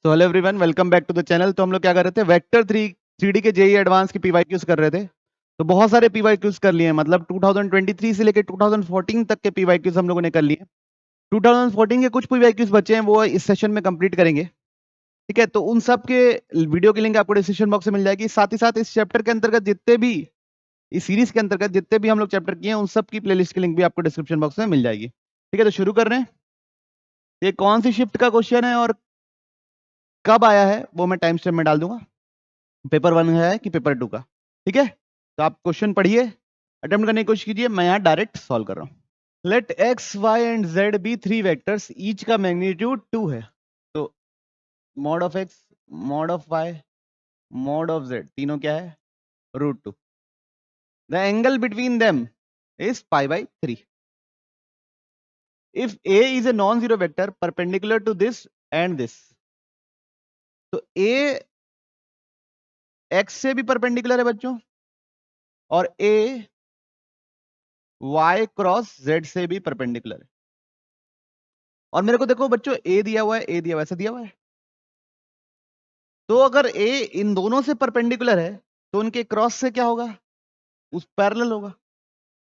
तो hello everyone, welcome back to the channel. तो हम लोग क्या कर रहे थे, वेक्टर 3D के जेई एडवांस की पीवाईक्यूज कर रहे थे। तो बहुत सारे पीवाईक्यूज कर लिए हैं, मतलब 2023 से लेकर 2014 तक के पीवाईक्यूज हम लोगों ने कर लिए। 2014 के कुछ पीवाईक्यूज बचे हैं, वो इस सेशन में कंप्लीट करेंगे। ठीक है, तो उन सब के वीडियो की लिंक आपको डिस्क्रिप्शन बॉक्स में मिल जाएगी। साथ ही साथ इस चैप्टर के अंतर्गत जितने भी, इस सीरीज के अंतर्गत जितने भी हम लोग चैप्टर किए हैं, उन सब की प्लेलिस्ट की लिंक भी आपको डिस्क्रिप्शन बॉक्स में मिल जाएगी। ठीक है, तो शुरू कर रहे हैं। ये कौन सी शिफ्ट का क्वेश्चन है और कब आया है वो मैं टाइम स्टैम्प में डाल दूंगा। पेपर 1 है कि पेपर 2 का। ठीक है, तो आप क्वेश्चन पढ़िए, अटेम्प्ट करने की कोशिश कीजिए। मैं यहाँ डायरेक्ट सॉल्व कर रहा हूँ। Let X Y and Z be 3 vectors, each का मैग्नीट्यूड 2 है। तो mod of X, mod of Y, mod of Z, तीनों क्या है? √2। The angle between them is π/3। If A is a non zero vector perpendicular to this and this, तो A x से भी perpendicular है बच्चों, और ए y क्रॉस z से भी परपेंडिकुलर है। और मेरे को देखो बच्चों, ए दिया हुआ है, ए दिया हुआ है, ऐसा दिया हुआ है। तो अगर ए इन दोनों से परपेंडिकुलर है तो उनके क्रॉस से क्या होगा? उस पैरेलल होगा।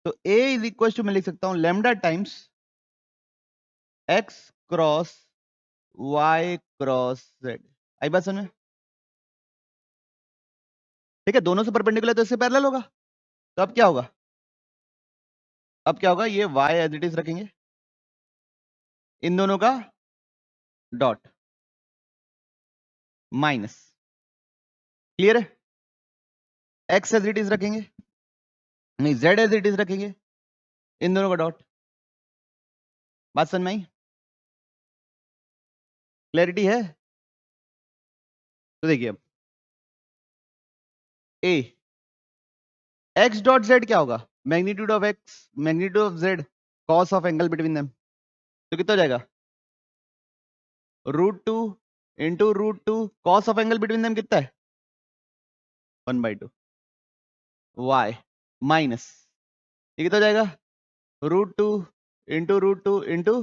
तो ए इज इक्वल टू, मैं लिख सकता हूं lambda times X cross Y cross Z. आई बात समझ में? ठीक है, दोनों से परपेंडिकुलर तो इससे पैरेलल होगा। तो अब क्या होगा? अब क्या होगा? ये y एज इट इज रखेंगे, इन दोनों का डॉट माइनस। क्लियर है? x एज इट इज रखेंगे, नहीं z एज इट इज रखेंगे, इन दोनों का डॉट। बात समझ में आई? क्लैरिटी है? तो देखिए अब ए एक्स डॉट जेड क्या होगा? Magnitude of x, magnitude of Z, cos of angle between them. तो कितना हो जाएगा? √2 into √2, cos of angle between them कितना है? 1/2 वाई माइनस, ये कितना हो जाएगा? √2 इंटू √2 इंटू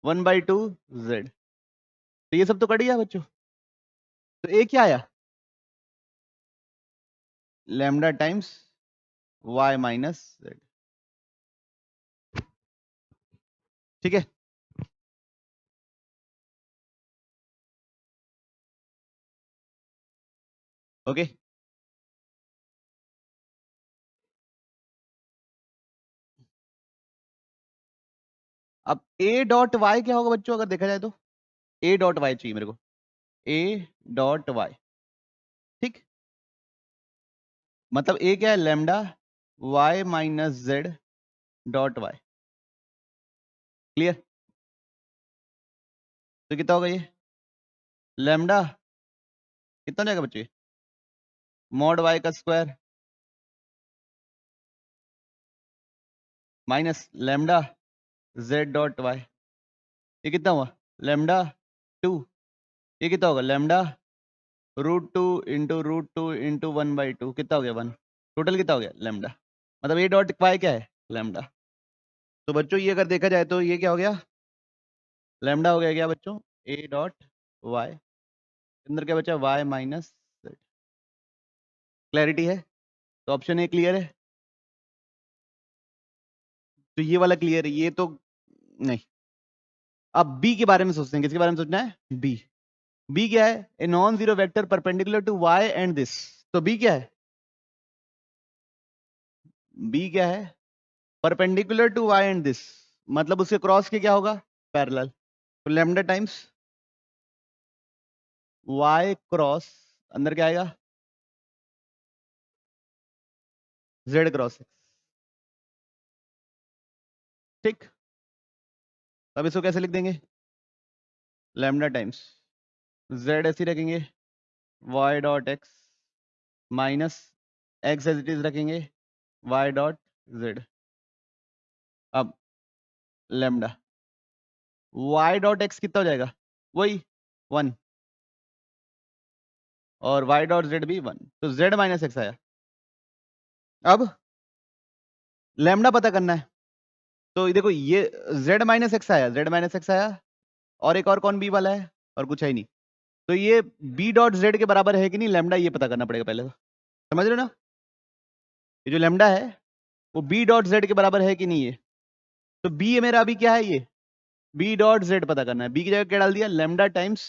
1/2 जेड। तो ये सब तो कट गया बच्चों। तो ए क्या आया? Lambda times Y minus Z. ठीक है, ओके। अब ए डॉट वाई क्या होगा बच्चों, अगर देखा जाए तो? ए डॉट वाई चाहिए मेरे को, ए डॉट वाई। ठीक, मतलब ए क्या है? Lambda Y minus Z dot Y. Clear? तो कितना होगा ये? लैम्डा कितना हो जाएगा बच्चे? मॉड वाई का square minus lambda Z dot Y. ये कितना हुआ? लैम्डा 2। ये कितना होगा? लैम्डा √2 इंटू √2 इंटू 1/2, कितना हो गया? 1। टोटल कितना हो गया? लैम्डा। मतलब ए डॉट वाई क्या है? लैम्डा। तो बच्चों ये अगर देखा जाए तो ये क्या हो गया? लैम्डा हो गया क्या बच्चों? ए डॉट वाई, अंदर क्या बचा? Y minus Z. क्लैरिटी है? तो ऑप्शन ए क्लियर है। तो ये वाला क्लियर है, ये तो नहीं। अब बी के बारे में सोचते हैं। किसके बारे में सोचना है? बी। बी क्या है? A non zero vector perpendicular to Y and this. तो बी क्या है? बी क्या है? Perpendicular to Y and this, मतलब उसके क्रॉस के क्या होगा? पैरेलल। तो लैम्डा टाइम्स वाई क्रॉस, अंदर क्या आएगा? Z cross. ठीक, अब इसको कैसे लिख देंगे? लैम्डा टाइम्स जेड ऐसे ही रखेंगे, Y dot X minus X as it is रखेंगे, वाई डॉट जेड। अब लैम्डा वाई डॉट एक्स कितना हो जाएगा? वही 1, और वाई डॉट जेड भी 1, तो जेड माइनस एक्स आया। अब लैम्डा पता करना है, तो देखो ये जेड माइनस एक्स आया, जेड माइनस एक्स आया, और एक और कौन बी वाला है? और कुछ है ही नहीं। तो ये बी डॉट जेड के बराबर है कि नहीं लैम्डा, ये पता करना पड़ेगा पहले तो, समझ रहे हो ना। ये जो लैम्डा है वो बी डॉट जेड के बराबर है कि नहीं है। तो बी मेरा अभी क्या है, ये बी डॉट जेड पता करना है। बी की जगह क्या डाल दिया, lambda times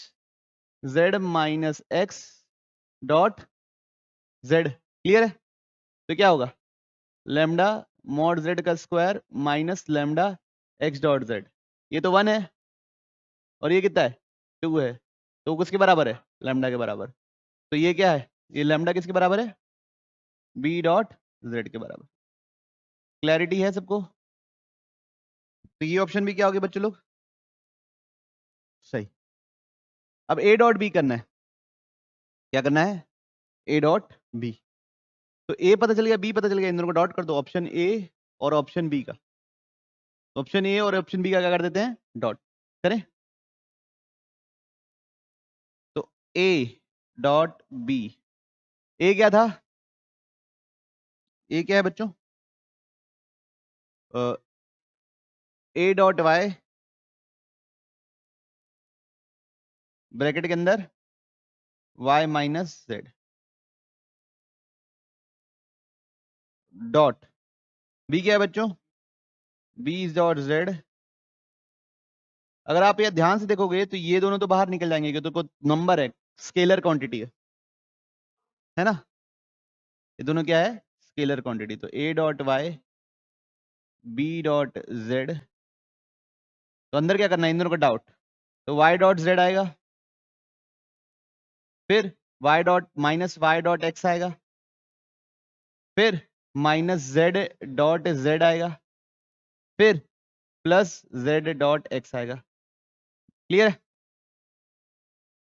Z minus x dot Z. Clear है। तो क्या होगा, लैम्डा मॉड जेड का square minus lambda x dot Z. ये तो 1 है और ये कितना है, 2 है। तो किसके बराबर है, लैम्डा के बराबर। तो ये क्या है, ये लैम्डा किसके बराबर है, बी डॉट जेड के बराबर। क्लैरिटी है सबको। तो ये ऑप्शन भी क्या हो गया बच्चों लोग, सही। अब ए डॉट बी करना है। क्या करना है, ए डॉट बी। तो ए पता चल गया, बी पता चल गया, इन दोनों को डॉट कर दो, ऑप्शन ए और ऑप्शन बी का। ऑप्शन ए और ऑप्शन बी का क्या कर देते हैं, डॉट करें। तो ए डॉट बी, ए क्या था, ए क्या है बच्चों, ए डॉट वाई ब्रैकेट के अंदर Y minus Z dot B क्या है बच्चों, बी डॉट जेड। अगर आप ये ध्यान से देखोगे तो ये दोनों तो बाहर निकल जाएंगे क्योंकि तो नंबर है, स्केलर क्वांटिटी है ना। ये दोनों क्या है, स्केलर क्वांटिटी। तो A dot Y B dot Z, तो अंदर क्या करना है, इन दोनों का डॉट। तो वाई डॉट जेड आएगा, फिर Y dot minus Y dot X आएगा, फिर माइनस जेड डॉट जेड आएगा, फिर प्लस जेड डॉट एक्स आएगा। क्लियर है।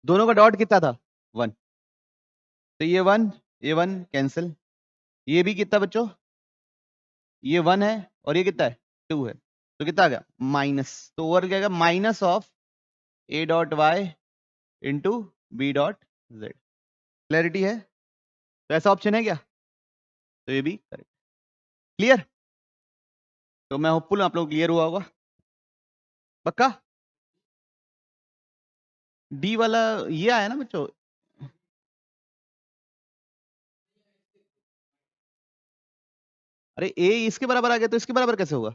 दोनों का डॉट कितना था, 1। तो ये 1, ये 1 कैंसिल। ये भी कितना बच्चों, ये 1 है और ये कितना है, 2 है। तो कितना आ गया, माइनस। तो ओवर क्या आएगा, minus of A dot Y into B dot Z. Clarity है। तो ऐसा ऑप्शन है क्या, तो ये भी करेक्ट। क्लियर। तो मैं होपफुल आप लोग क्लियर हुआ होगा पक्का। डी वाला ये आया ना बच्चों, अरे ए इसके बराबर आ गया तो इसके बराबर कैसे होगा।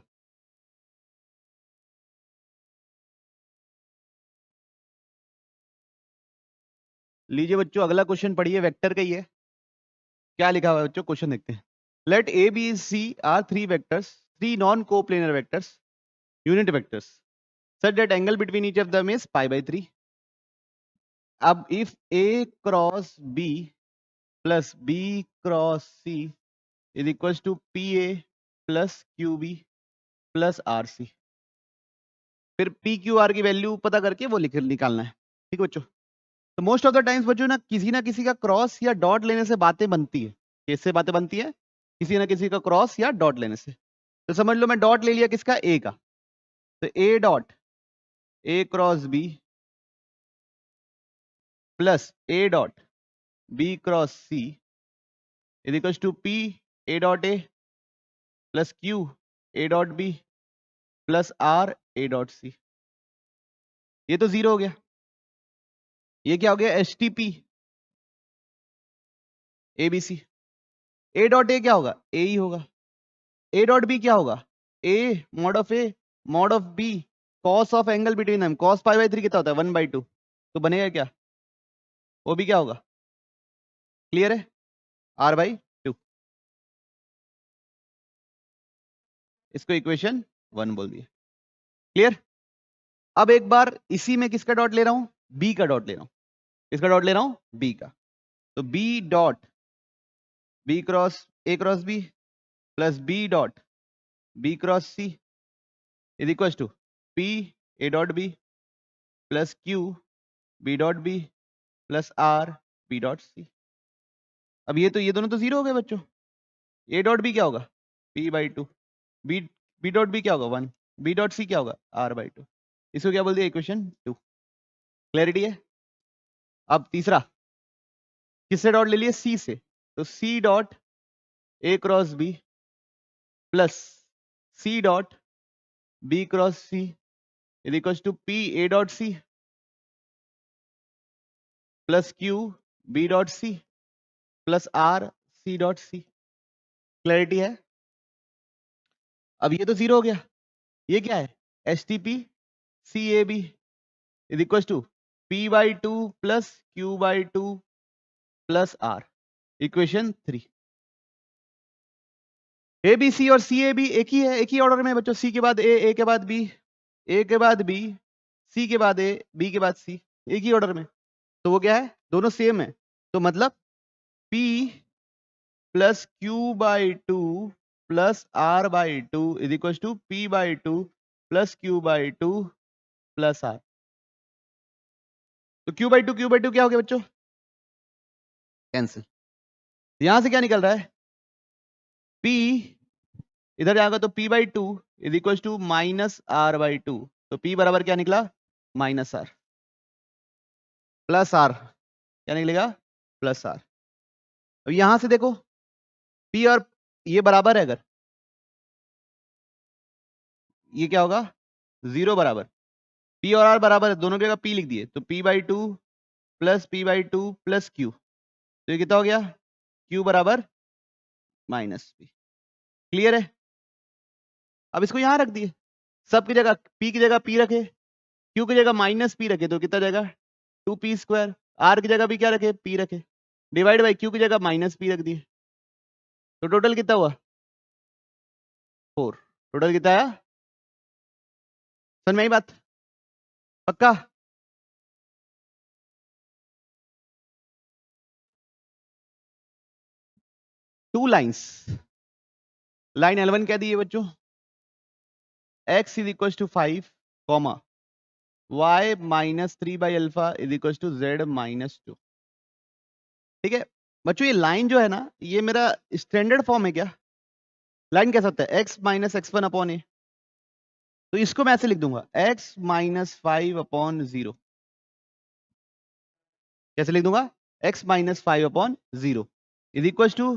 लीजिए बच्चों अगला क्वेश्चन पढ़िए, वेक्टर का ही है। क्या लिखा हुआ है बच्चों, क्वेश्चन देखते हैं। Let A B C are three vectors, three non coplanar vectors, unit vectors, such that angle between each of them is pi by 3. अब if a cross b plus b cross c is equals to pa plus qb plus rc, फिर p q r की value पता करके वो लिख निकालना है। ठीक है बच्चों। तो मोस्ट ऑफ द टाइम्स बच्चों ना किसी का क्रॉस या डॉट लेने से बातें बनती है। कैसे बातें बनती है, किसी ना किसी का क्रॉस या डॉट लेने से। तो समझ लो मैं डॉट ले लिया किसका, ए का। तो A dot A cross B plus A dot B cross C is equal to P A dot A plus Q A dot B plus R A dot C. ये तो जीरो हो गया। ये क्या हो गया, H T P A B C. A dot A क्या होगा, ए ही होगा। ए डॉट बी क्या होगा, A mod of B cos of angle between them. Cos pi by 3 कितना होता है, 1/2। तो बनेगा क्या, वो भी क्या होगा, क्लियर है, r/2। इसको इक्वेशन 1 बोल दिया। क्लियर। अब एक बार इसी में किसका डॉट ले रहा हूं, बी का डॉट ले रहा हूं। किसका डॉट ले रहा हूं, बी का। तो B dot B cross A cross B plus B dot B cross C is equal to P A dot B plus Q B dot B plus R B dot C. अब ये दोनों तो zero हो गए बच्चों। ए dot B क्या होगा, p/2। B B dot B क्या होगा, 1। बी डॉट सी क्या होगा, r/2। इसको क्या बोल दिया, इक्वेशन 2। क्लैरिटी है। अब तीसरा, किससे डॉट ले लिया, सी से। तो C dot A cross B plus C dot B cross C is equal to P A dot C plus Q B dot C plus R C dot C. Clarity है? अब ये तो zero हो गया, ये क्या है? H T P C A B is equal to P by two plus Q by two plus R. Equation 3। A B C और सी ए बी एक ही है, एक ही ऑर्डर में बच्चों। सी के बाद ए के बाद बी, ए के बाद बी, सी के बाद ए, बी के बाद सी, एक ही ऑर्डर में। तो वो क्या है? दोनों सेम है। तो मतलब P plus Q by two plus R by two is equal to P by two plus Q by two plus R. तो क्यू बाई टू क्या हो गया बच्चों? कैंसिल। यहां से क्या निकल रहा है? P इधर जाएगा तो P by two is equal to minus R by two. तो P बराबर क्या निकला? Minus R plus R. क्या निकलेगा? Plus R. अब यहां से देखो P और ये बराबर है, अगर ये क्या होगा? जीरो बराबर। P और R बराबर है, दोनों की जगह P लिख दिए, तो P by two plus P by two plus Q। तो ये कितना हो गया? Q बराबर माइनस P। क्लियर है? अब इसको यहां रख दिए, सब की जगह P की जगह P रखे, Q की जगह माइनस P रखे, तो कितना जाएगा? 2P square. R की जगह भी क्या रखे? P रखे, डिवाइड बाई Q की जगह माइनस P रख दिए। तो टोटल कितना हुआ? 4। टोटल कितना आया? समझ में आई बात? पक्का? Two lines. लाइन L1 क्या दी है बच्चों? x is equal to 5 comma y minus 3 by alpha is equal to z minus 2। ठीक है बच्चों, ये लाइन जो है ना, ये मेरा स्टैंडर्ड फॉर्म है क्या? लाइन कैसा होता है? x minus X one upon A. तो इसको मैं ऐसे लिख दूंगा, x माइनस 5 अपॉन 0। कैसे लिख दूंगा? x minus 5 upon 0 is equal to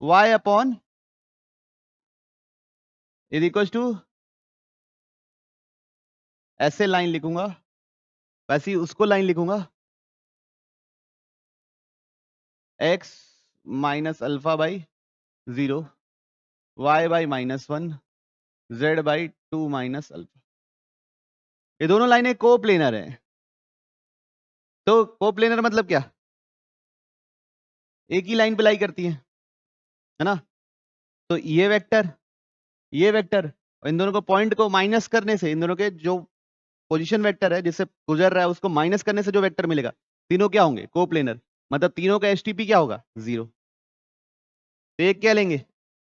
y upon is equal to, ऐसे लाइन लिखूंगा, वैसे ही उसको लाइन लिखूंगा, x minus alpha by 0 y by minus 1 z by 2 minus alpha. ये दोनों लाइनें कोप्लेनर हैं। तो कोप्लेनर मतलब क्या? एक ही लाइन पे लाई करती है ना? तो ये वेक्टर और इन दोनों को पॉइंट को माइनस करने से, इन दोनों के जो पोजीशन वेक्टर है जिससे गुजर रहा है, उसको माइनस करने से जो वेक्टर मिलेगा, तीनों क्या होंगे? कोप्लेनर। मतलब तीनों का एसटीपी क्या होगा? 0। तो एक क्या लेंगे?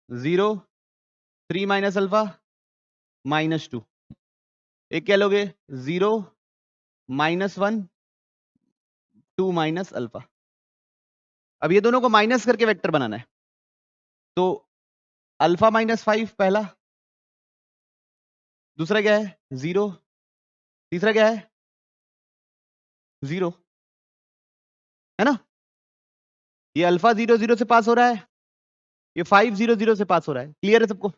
0 3 माइनस अल्फा माइनस 2। एक क्या लोगे? 0 माइनस 1 2 माइनस अल्फा। अब ये दोनों को माइनस करके वेक्टर बनाना है, तो अल्फा माइनस 5 पहला, दूसरा क्या है? 0, तीसरा क्या है? 0, है ना? ये अल्फा 0 0 से पास हो रहा है, ये 5 0 0 से पास हो रहा है। क्लियर है सबको?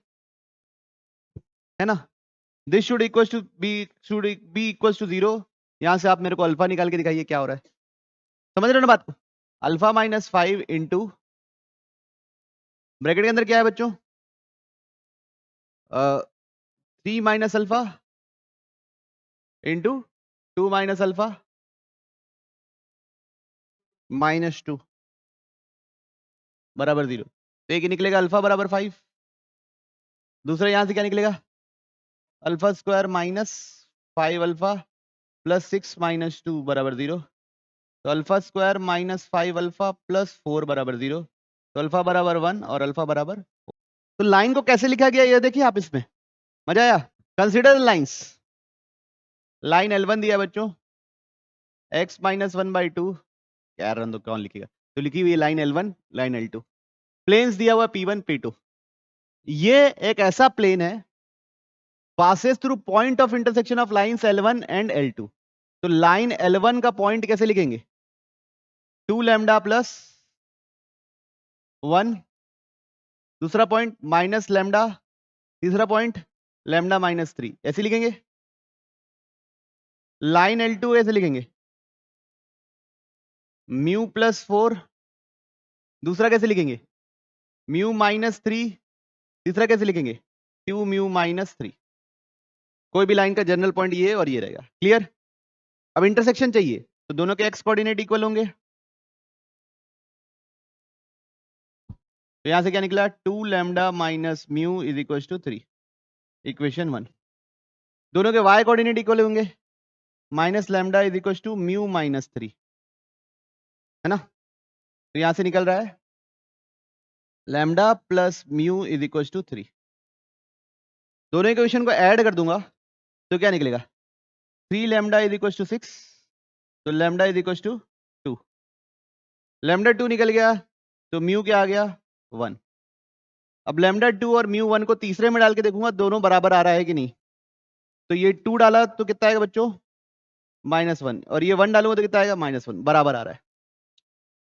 है ना? This should equal to be equal to 0। यहां से आप मेरे को अल्फा निकाल के दिखाइए क्या हो रहा है। समझ रहे हो ना बात को? अल्फा माइनस 5 इंटू ब्रैकेट के अंदर क्या है बच्चों? 3 minus alpha into 2 minus alpha minus 2 बराबर 0। तो एक निकलेगा अल्फा बराबर 5, दूसरा यहां से क्या निकलेगा? Alpha square minus 5 alpha plus 6 minus 2 बराबर 0। तो alpha square minus 5 alpha plus 4 बराबर 0। तो अल्फा बराबर 1 और अल्फा बराबर। तो लाइन को कैसे लिखा गया ये देखिए आप इसमें, मजा आया? Consider lines. लाइन L1 दिया बच्चों, x माइनस 1 बाई 2, यार रन दो, कौन लिखेगा? तो लिखी हुई line L1 line L2। Planes दिया हुआ P1 P2। ये एक ऐसा प्लेन है passes through point of intersection of lines L1 and L2। तो लाइन L1 का पॉइंट कैसे लिखेंगे? 2 लैम्डा प्लस 1, दूसरा पॉइंट माइनस लैम्डा, तीसरा पॉइंट लैम्डा माइनस 3। ऐसे लिखेंगे। लाइन L2 ऐसे लिखेंगे, म्यू प्लस 4, दूसरा कैसे लिखेंगे म्यू माइनस 3, तीसरा कैसे लिखेंगे 2 म्यू माइनस 3। कोई भी लाइन का जनरल पॉइंट ये और ये रहेगा। क्लियर? अब इंटरसेक्शन चाहिए तो दोनों के एक्स कोऑर्डिनेट इक्वल होंगे, तो यहां से क्या निकला 2 lambda minus mu is equal to 3, equation 1। दोनों के वाई कोऑर्डिनेट इक्वल होंगे, minus lambda is equal to mu minus 3, है ना? तो यहां से निकल रहा है lambda plus mu is equal to 3। दोनों इक्वेशन को ऐड कर दूंगा तो क्या निकलेगा 3 लैम्डा इज इक्वल टू 6, तो lambda is equal to 2, lambda 2 निकल गया तो म्यू क्या आ गया 1। अब लैम्डा 2 और म्यू 1 को तीसरे में डाल के देखूंगा दोनों बराबर आ रहा है कि नहीं, तो ये 2 डाला तो कितना आएगा बच्चों -1, और ये 1 डालूंगा तो कितना आएगा -1, बराबर आ रहा है।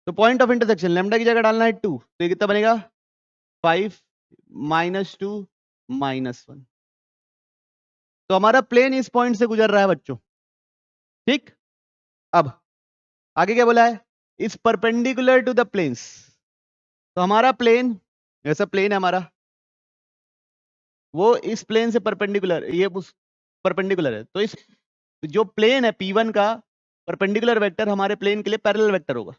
तो पॉइंट ऑफ इंटरसेक्शन लैम्डा की जगह डालना है 2, तो ये कितना बनेगा 5 -2 -1। तो हमारा प्लेन इस पॉइंट से गुजर रहा है बच्चों, ठीक। अब आगे क्या बोला है, इस परपेंडिकुलर टू द प्लेन्स। तो हमारा प्लेन, ऐसा प्लेन है हमारा, वो इस प्लेन से परपेंडिकुलर, ये उस परपेंडिकुलर है, तो इस जो प्लेन है P1 का परपेंडिकुलर वेक्टर हमारे प्लेन के लिए पैरेलल वेक्टर होगा।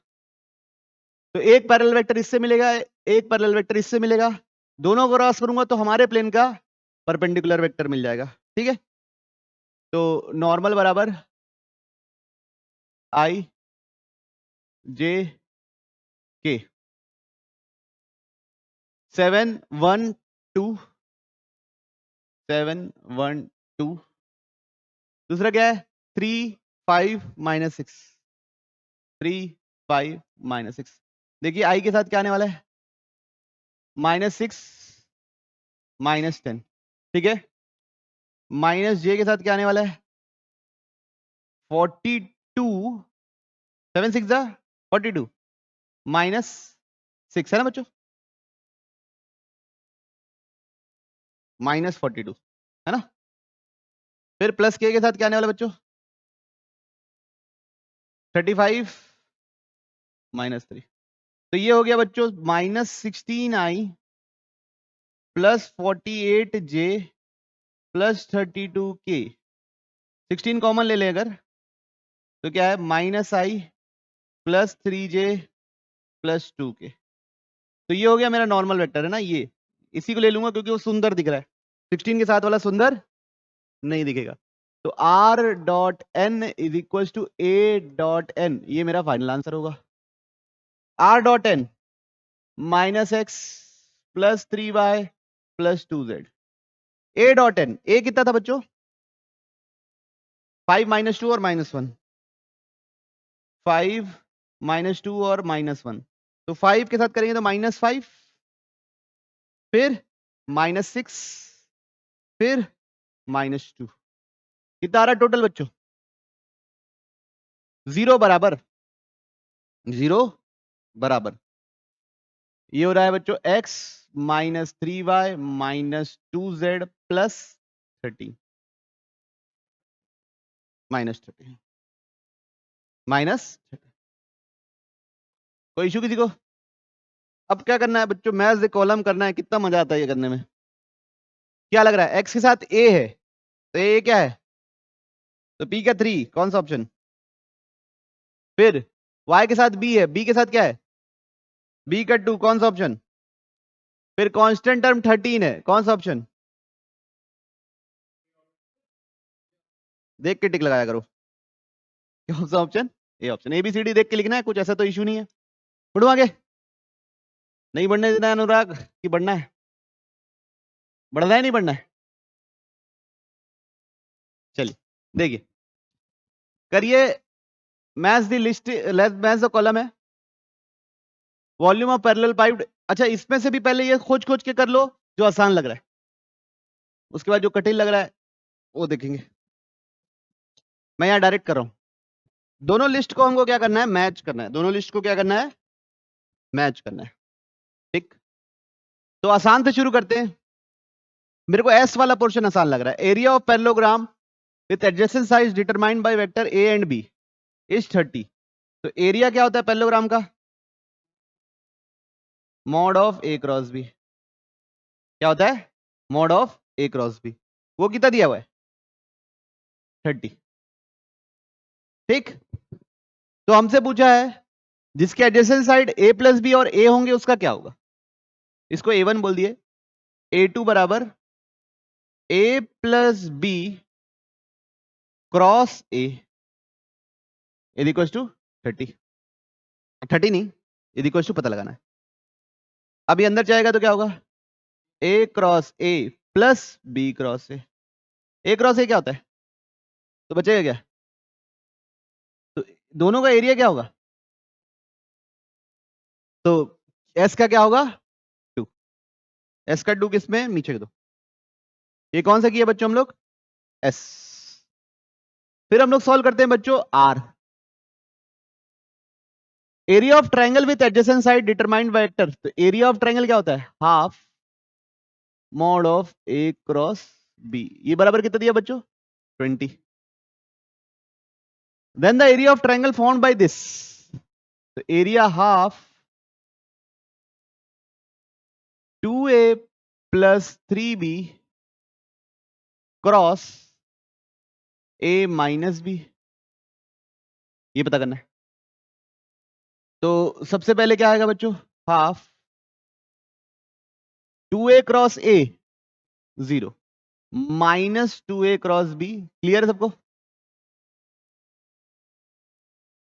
तो एक पैरेलल वेक्टर इससे मिलेगा, एक पैरेलल वेक्टर इससे मिलेगा, दोनों को क्रॉस करूंगा तो हमारे प्लेन का परपेंडिकुलर वेक्टर मिल जाएगा, ठीक है। तो नॉर्मल बराबर I J K 7 1 2 7 1 2, दूसरा क्या है 3 5 -6 3 5 -6। देखिए I के साथ क्या आने वाला है -6 -10, ठीक है। माइनस J के साथ क्या आने वाला है 42, 7 6 42 -6, है ना बच्चों, -42, है ना। फिर प्लस K के साथ क्या आने वाला बच्चों 35 -3। तो ये हो गया बच्चों -16I plus 48J plus 32K। 16 common ले लें अगर तो क्या है -I plus 3J plus 2K। तो ये हो गया मेरा नॉर्मल वेक्टर, है ना, ये इसी को ले लूंगा क्योंकि वो सुंदर दिख रहा है, 16 के साथ वाला सुंदर नहीं दिखेगा। तो R dot N is equal to A dot N, ये मेरा फाइनल आंसर होगा। R dot N -X plus 3Y plus 2Z। A dot N, A कितना था बच्चों 5 -2 और -1, 5 -2 और -1, तो 5 के साथ करेंगे तो -5, फिर -6, फिर -2, कितना आ रहा टोटल बच्चों 0 बराबर 0 बराबर, ये हो रहा है बच्चों x -3y -2z प्लस 30 -30 -30। कोई इशू किसी को? अब क्या करना है बच्चों, मैथ से कॉलम करना है, कितना मजा आता है ये करने में। क्या लग रहा है x के साथ a है तो a क्या है, तो p का 3, कौन सा ऑप्शन। फिर y के साथ b है, b के साथ क्या है b का 2, कौन सा ऑप्शन। फिर कांस्टेंट टर्म 13 है, कौन सा ऑप्शन। देख के टिक लगाया करो, कौन सा ऑप्शन, ए ऑप्शन। ABCD देख के लिखना है, कुछ ऐसा तो इशू नहीं है। बढ़ो आगे, नहीं बढ़ने देना है अनुराग कि बढ़ना है, बढ़ना है नहीं बढ़ना है, चलिए देखिए करिए maths the list, maths the column है वॉल्यूम ऑफ पैरेलल पाइप। अच्छा इसमें से भी पहले ये खोज खोज के कर लो जो आसान लग रहा है, उसके बाद जो कठिन लग रहा है वो देखेंगे। मैं यहाँ डायरेक्ट कर रहा हूं, दोनों लिस्ट को हमको क्या करना है मैच करना है, दोनों लिस्ट को क्या करना है मैच करना है, ठीक। तो आसान से शुरू करते हैं, मेरे को एस वाला पोर्शन आसान लग रहा है। Area of parallelogram with adjacent side determined by vector A and B is 30। तो एरिया क्या होता है पैरेललोग्राम का? Mod of A cross B. क्या होता है? Mod of A cross B. वो कितना दिया हुआ है? 30। ठीक, तो हमसे पूछा है जिसके एडजेसेंट साइड ए प्लस बी और ए होंगे उसका क्या होगा? इसको A1 बोल दिए। A2 बराबर A plus B cross A is equal to 30। 30 नहीं, इज इक्वल टू पता लगाना है। अभी अंदर जाएगा तो क्या होगा? A cross A plus B cross A. A cross A क्या होता है? तो बचेगा क्या? तो दोनों का एरिया क्या होगा? तो एस का क्या होगा? 2। एस का 2 किसमें? नीचे के दो। ये कौन सा किया बच्चों हम लोग? एस। फिर हम लोग सॉल्व करते हैं बच्चों आर। Area of triangle with adjacent side determined by vector. तो एरिया ऑफ ट्रायंगल क्या होता है? Half mod of A cross B. ये बराबर कितना दिया बच्चों? 20। Then the area of triangle formed by this. तो area half 2a plus 3b cross a minus B. ये पता करना है। तो सबसे पहले क्या आएगा बच्चों? Half 2a cross a 0 minus 2a cross b। Clear है सबको?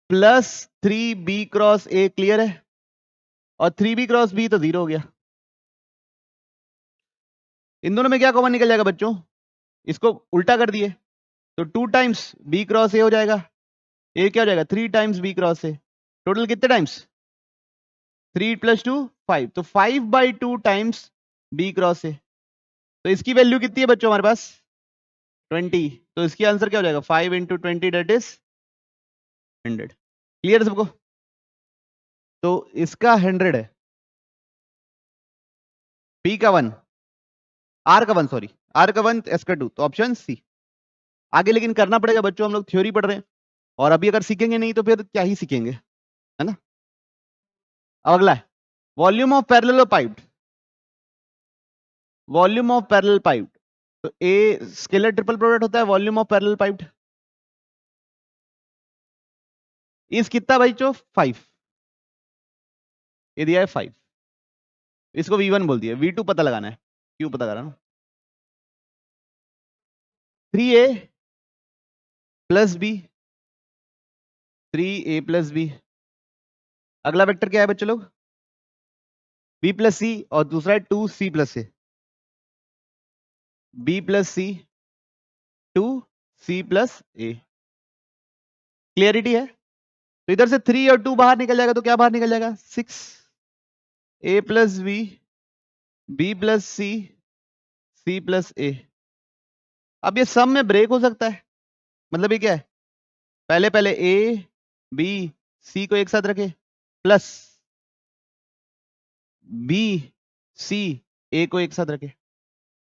Plus 3b cross a। Clear है? और 3b क्रॉस b तो 0 हो गया। इन दोनों में क्या कॉमन निकल जाएगा बच्चों? इसको उल्टा कर दिए तो 2 टाइम्स b क्रॉस a हो जाएगा। a क्या हो जाएगा? 3 times b cross a। Total कितने टाइम्स? 3 प्लस 2 5। तो 5/2 टाइम्स b क्रॉस a। तो इसकी वैल्यू कितनी है बच्चों हमारे पास? 20। तो इसकी आंसर क्या हो जाएगा? 5 इंटू 20 डेट इज 100। क्लियर है सबको? तो इसका 100 है, p का 1, r का 1, सॉरी r का 1, s का 2। तो ऑप्शन सी। आगे लेकिन करना पड़ेगा बच्चों, हम लोग थ्योरी पढ़ रहे हैं और अभी अगर सीखेंगे नहीं तो फिर क्या ही सीखेंगे, है ना? अब अगला है volume of parallel pipe. Volume of parallel pipe. तो ए स्केलर ट्रिपल प्रोडक्ट होता है वॉल्यूम ऑफ पैरेलल पाइप। इस कितना बच्चों? 5। ये दिया है 5। इसको V1 बोल दिया। V2 पता लगाना है। क्यों पता करा ना? 3a plus B 3a plus B. अगला वेक्टर क्या है बच्चों लोग? b प्लस सी और दूसरा है 2c प्लस ए। b प्लस सी 2c प्लस ए। क्लियरिटी है? तो इधर से 3 और 2 बाहर निकल जाएगा तो क्या बाहर निकल जाएगा? 6 a plus b plus c plus A. अब ये सम में ब्रेक हो सकता है, मतलब ये क्या है? पहले पहले a b c को एक साथ रखे प्लस b c a को एक साथ रखे।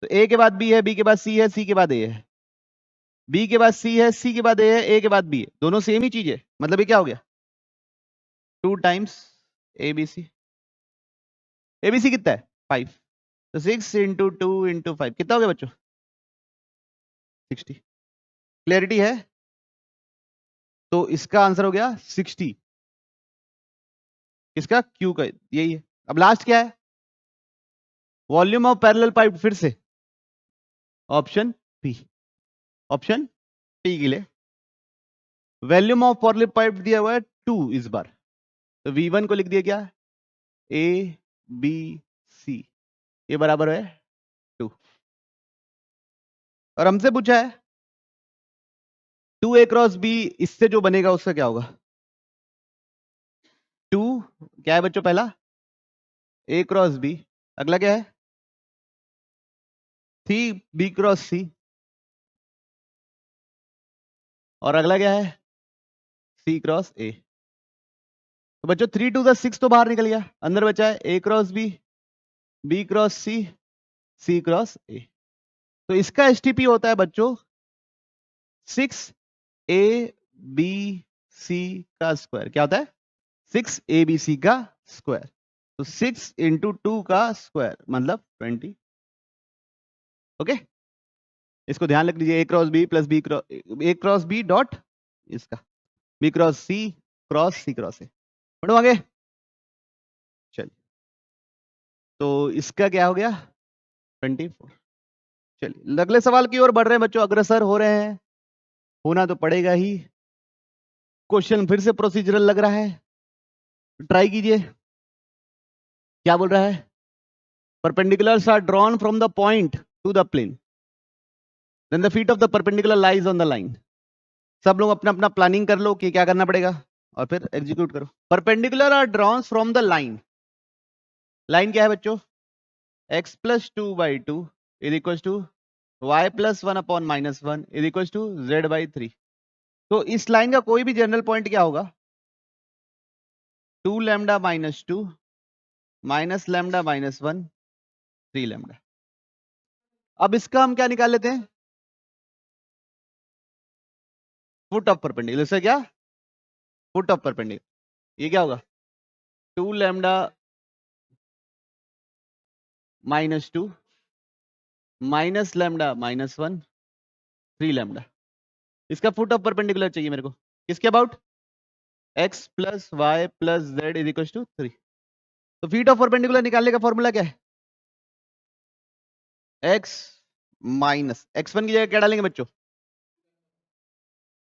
तो a के बाद b है, b के बाद c है, c के बाद a है, b के बाद c है, c के बाद a है, a के बाद b है। दोनों सेम ही चीज है, मतलब ये क्या हो गया? 2 टाइम्स abc। abc कितना है? 5। तो 6 इंटू 2 इंटू 5 कितना हो गया बच्चों? 60। क्लियरिटी है? तो इसका आंसर हो गया 60। इसका क्यू का यही है। अब लास्ट क्या है? Volume of parallel pipe. फिर से ऑप्शन पी। ऑप्शन पी के लिए वॉल्यूम ऑफ पैरेलल पाइप दिया हुआ है 2 इस बार। तो V1 को लिख दिया क्या? A B C। ये बराबर है 2। और हमसे पूछा है 2a क्रॉस b, इससे जो बनेगा उसका क्या होगा? 2 क्या है बच्चों? पहला a क्रॉस b। अगला क्या है? 3b cross c। और अगला क्या है? c cross a। तो बच्चों 3 2 द 6 तो बाहर निकल गया, अंदर बचा है a cross b cross c cross a। तो इसका STP होता है बच्चों 6 a b सी का स्क्वायर क्या होता है 6abc का स्क्वायर। तो 6 इंटू 2 का स्क्वायर मतलब 20। ओके, इसको ध्यान रख लीजिए, a cross B plus B cross B dot इसका B cross C cross A. बढ़ो आगे, चलिए तो इसका क्या हो गया 24। चलिए अगले सवाल की ओर बढ़ रहे हैं बच्चों, अग्रसर हो रहे हैं, होना तो पड़ेगा ही। क्वेश्चन फिर से प्रोसीजरल लग रहा है, ट्राई कीजिए। क्या बोल रहा है, perpendiculars are drawn from the point to the plane, then the feet of the perpendicular lies on the line. सब लोग अपना अपना प्लानिंग कर लो कि क्या करना पड़ेगा और फिर एग्जीक्यूट करो। Perpendicular are drawn from the line, line क्या है बच्चों, x plus 2/2 is equal to y plus 1 upon -1 is equal to z/3। तो इस लाइन का कोई भी जनरल पॉइंट क्या होगा, 2 lambda minus 2 minus lambda minus 1 3 lambda. अब इसका हम क्या निकाल लेते हैं, फुट ऑफ परपेंडिकुलर से क्या, फुट ऑफ परपेंडिकुलर, ये क्या होगा 2 lambda minus 2 minus lambda minus 1 3 lambda. इसका फुट ऑफ परपेंडिकुलर चाहिए मेरे को, किसके about, x plus Y plus Z is equal to 3। तो फीट ऑफ परपेंडिकुलर निकालने का फॉर्मूला क्या है, x माइनस x1 की जगह क्या डालेंगे बच्चों,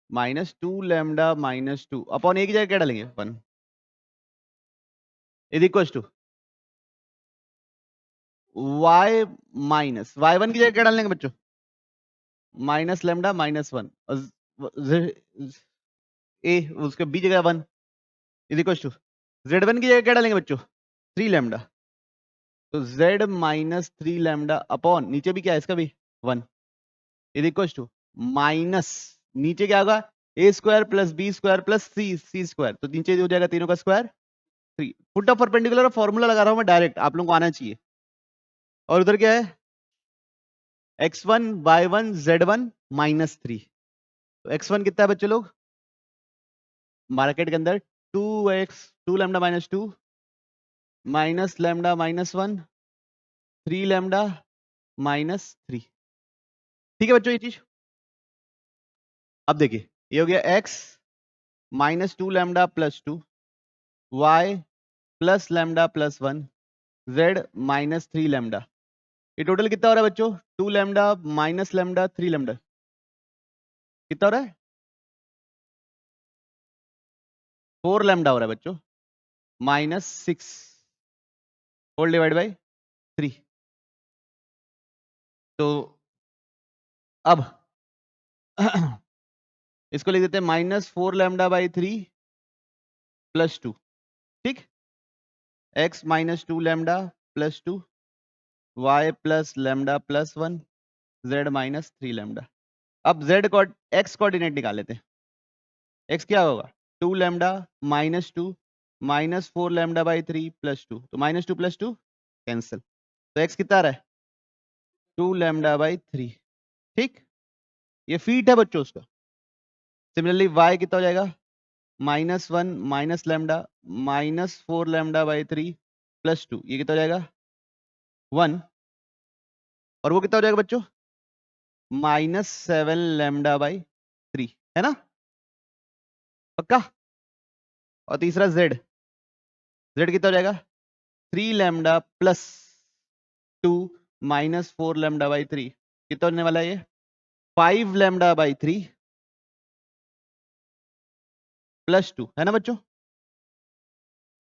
-2 लैम्डा -2 अपॉन a की जगह क्या डालेंगे 1 is equal to y minus y1 की जगह क्या डालेंगे बच्चों, माइनस लैम्डा -1 a उसके b जगह 1 इज इक्वल टू z1 की जगह क्या डालेंगे बच्चों 3 लैम्डा, तो z माइनस 3 लैम्डा अपॉन नीचे भी क्या है इसका भी 1 इज इक्वल टू माइनस नीचे क्या होगा a square plus B square plus C square, तो नीचे हो जाएगा तीनों का square 3। Foot of perpendicular formula लगा रहा हूं मैं डायरेक्ट, आप लोगों को आना चाहिए। और उधर क्या है x1 y1 z1 -3, तो x1 कितना है बच्चे लोग मार्केट के अंदर 2 lambda minus 2 minus lambda -1 3 lambda -3। ठीक है बच्चों ये चीज। अब देखिए ये हो गया x -2 lambda plus 2 y plus lambda plus 1 z -3 lambda. ये टोटल कितना हो रहा है बच्चों 2 लैम्डा माइनस लैम्डा 3 लैम्डा, कितना हो रहा है 4 लैम्डा हो रहा है बच्चों -6 होल डिवाइड बाई 3। तो अब इसको लिख देते हैं -4 लैम्डा बाई 3 प्लस 2, ठीक, x -2 lambda plus 2 y plus lambda plus 1 z -3 lambda. अब z को x कोऑर्डिनेट निकाल लेते हैं, x क्या होगा 2 लैम्डा -2 -4 लैम्डा बाई 3 प्लस 2, तो -2 प्लस 2 कैंसिल, तो x कितना आ रहा है 2 लैम्डा बाई 3, ठीक, ये फीट है बच्चों उसका। सिमिलरली y कितना हो जाएगा -1 minus lambda -4 lambda by 3 plus 2, ये कितना हो जाएगा 1, और वो कितना हो जाएगा बच्चों -7 लैम्डा बाई 3, है ना पक्का। और तीसरा z कितना हो जाएगा 3 लैम्डा प्लस 2 -4 लैम्डा बाई 3, कितना होने वाला है ये 5 लैम्डा बाई 3 प्लस 2, है ना बच्चों।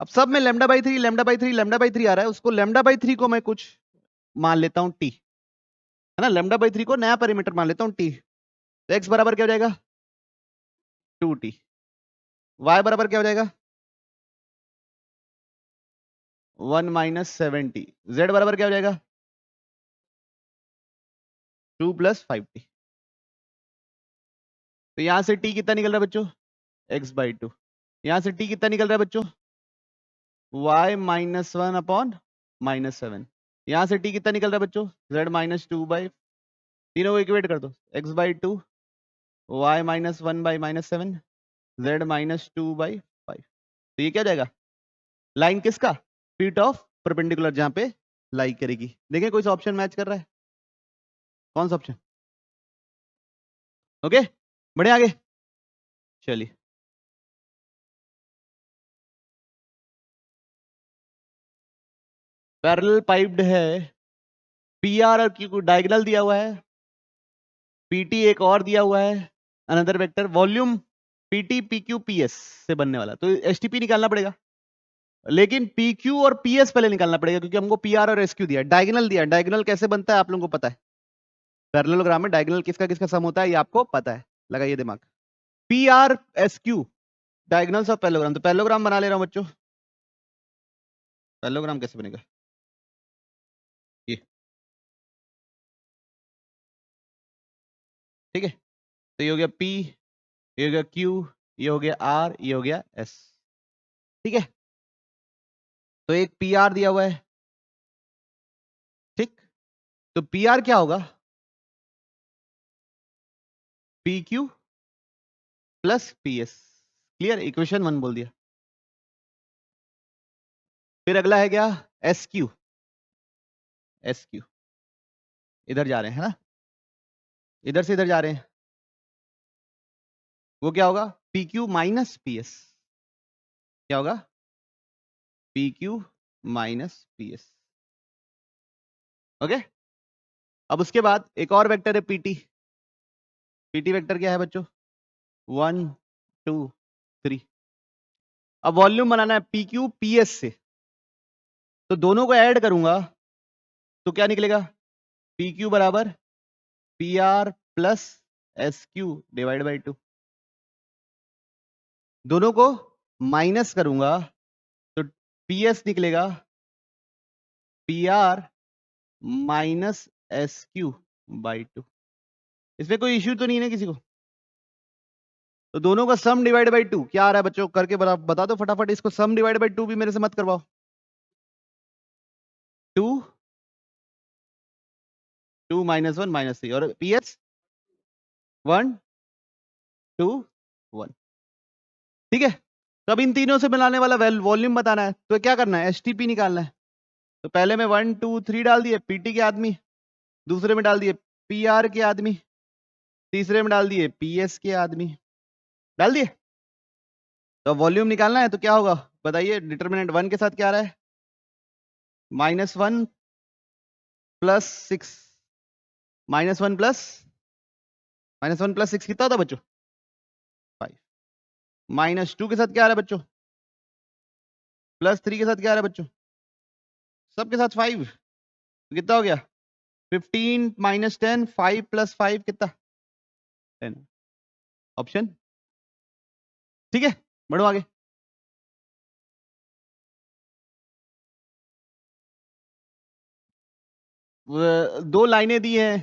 अब सब में lambda by 3 lambda by 3 lambda by 3 आ रहा है, उसको लैम्डा बाई 3 को मैं कुछ मान लेता हूं t, है ना, लैम्डा बाई 3 को नया पैरामीटर मान लेता हूं t। तो x बराबर क्या हो जाएगा 2t, y बराबर क्या हो जाएगा 1 -7t, z बराबर क्या हो जाएगा 2 + 5t। तो यहां से t कितना निकल रहा है बच्चों x/2, यहां से t कितना निकल रहा है बच्चों y -1 अपॉन -7, यहां से t कितना निकल रहा है बच्चों z -2 तीनों को इक्वेट कर दो x/2 y -1 by -7 z minus 2/5। तो ये क्या हो जाएगा, लाइन किसका, फीट ऑफ परपेंडिकुलर जहां पे लाई करेगी। देखें कोई सा ऑप्शन मैच कर रहा है, कौन सा ऑप्शन, ओके बढ़े आगे चलिए। पैरेलल पाइप्ड है, पी आर और क्यू को डायगोनल दिया हुआ है, पीटी एक और दिया हुआ है another vector, volume PT P Q P S से बनने वाला, तो एसटीपी निकालना पड़ेगा, लेकिन पी क्यू और पी एस पहले निकालना पड़ेगा क्योंकि हमको पी आर और एस क्यू दिया, डायगोनल दिया, डायगोनल कैसे बनता है आप लोगों को पता है, पैरेललोग्राम में डायगोनल किसका किसका सम होता है ये आपको पता है, लगाइए दिमाग। P R S Q diagonals of parallelogram, तो पैरेललोग्राम बना ले रहा हूं बच्चों, पैरेललोग्राम कैसे बनेगा, ये ठीक है, तो ये हो गया P, ये हो गया Q, ये हो गया R, ये हो गया S, ठीक है। तो एक PR दिया हुआ है, ठीक, तो PR क्या होगा, PQ plus PS, clear, equation 1 बोल दिया। फिर अगला है क्या, SQ, SQ इधर जा रहे हैं, है ना, इधर से इधर जा रहे हैं, वो क्या होगा, PQ माइनस PS, क्या होगा, PQ माइनस PS, ओके। अब उसके बाद एक और वेक्टर है PT, PT वेक्टर क्या है बच्चों, 1 2 3। अब वॉल्यूम बनाना है PQ PS से, तो दोनों को ऐड करूंगा तो क्या निकलेगा, PQ बराबर PR plus SQ divide by 2, दोनों को माइनस करूंगा तो PS निकलेगा PR माइनस SQ बाई 2। इसमें कोई इश्यू तो नहीं है ना किसी को, तो दोनों का सम डिवाइड बाई 2 क्या आ रहा है बच्चों, करके बता दो फटाफट, इसको सम डिवाइड बाई 2 भी मेरे से मत करवाओ, 2 2 माइनस 1 माइनस 3 और PS 1 2 1, ठीक है। तो अब इन तीनों से बनाने वाला वॉल्यूम बताना है, तो क्या करना है, एसटीपी निकालना है। तो पहले में 1 2 3 डाल दिए पीटी के आदमी, दूसरे में डाल दिए पीआर के आदमी, तीसरे में डाल दिए पीएस के आदमी, डाल दिए। तो वॉल्यूम निकालना है तो क्या होगा बताइए, डिटर्मिनेंट 1 के साथ क्या आ रहा है, -1 प्लस 6, -1 प्लस 6 कितना होता है बच्चों, 5। -2 के साथ क्या आ रहा है बच्चों, +3 के साथ क्या आ रहा है बच्चों, सबके साथ 5, तो कितना हो गया 15 - 10, 5 + 5 कितना 10, ऑप्शन, ठीक है। बढ़ो आगे, दो लाइनें दी हैं,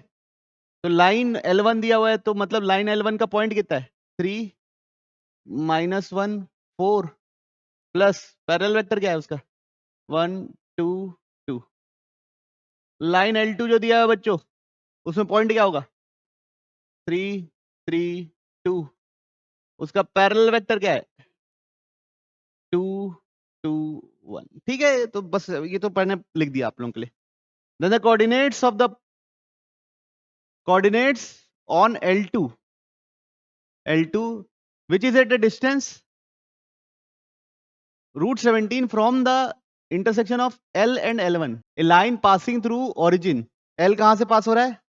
तो लाइन L1 दिया हुआ है, तो मतलब लाइन L1 का पॉइंट कितना है 3 -1 4 प्लस पैरेलल वेक्टर क्या है उसका 1 2 2। लाइन L2 जो दिया है बच्चों उसमें पॉइंट क्या होगा 3 3 2, उसका पैरेलल वेक्टर क्या है 2 2 1, ठीक है। तो बस ये तो पढ़ने लिख दिया आप लोगों के लिए। Then the coordinates of the coordinates on L2 which is at a distance √17 from the intersection of L and L1, a line passing through origin, L कहां से पास हो रहा है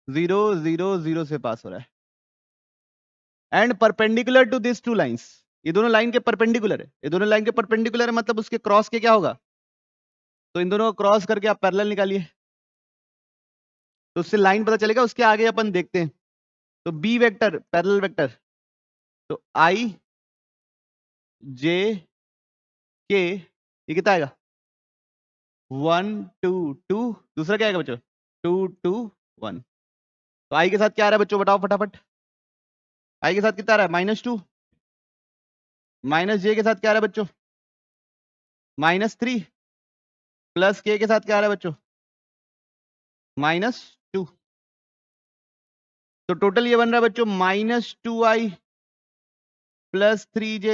0 0 0 से पास हो रहा है, and perpendicular to these two lines, ये दोनों लाइन के परपेंडिकुलर है, ये दोनों लाइन के परपेंडिकुलर है मतलब उसके क्रॉस के क्या होगा, तो इन दोनों को क्रॉस करके आप पैरेलल निकालिए तो उससे लाइन पता चलेगा। उसके आगे अपन देखते हैं, तो बी वेक्टर पैरेलल वेक्टर, तो आई जे के ये कितना आएगा 1 2 2, दूसरा क्या आएगा बच्चों 2 2 1। तो आई के साथ क्या आ रहा है बच्चों बताओ फटाफट, आई के साथ कितना आ रहा है -2, माइनस जे के साथ क्या आ रहा है बच्चों -3, प्लस के साथ क्या आ रहा है बच्चों -2, तो टोटल ये बन रहा है बच्चों -2i प्लस 3j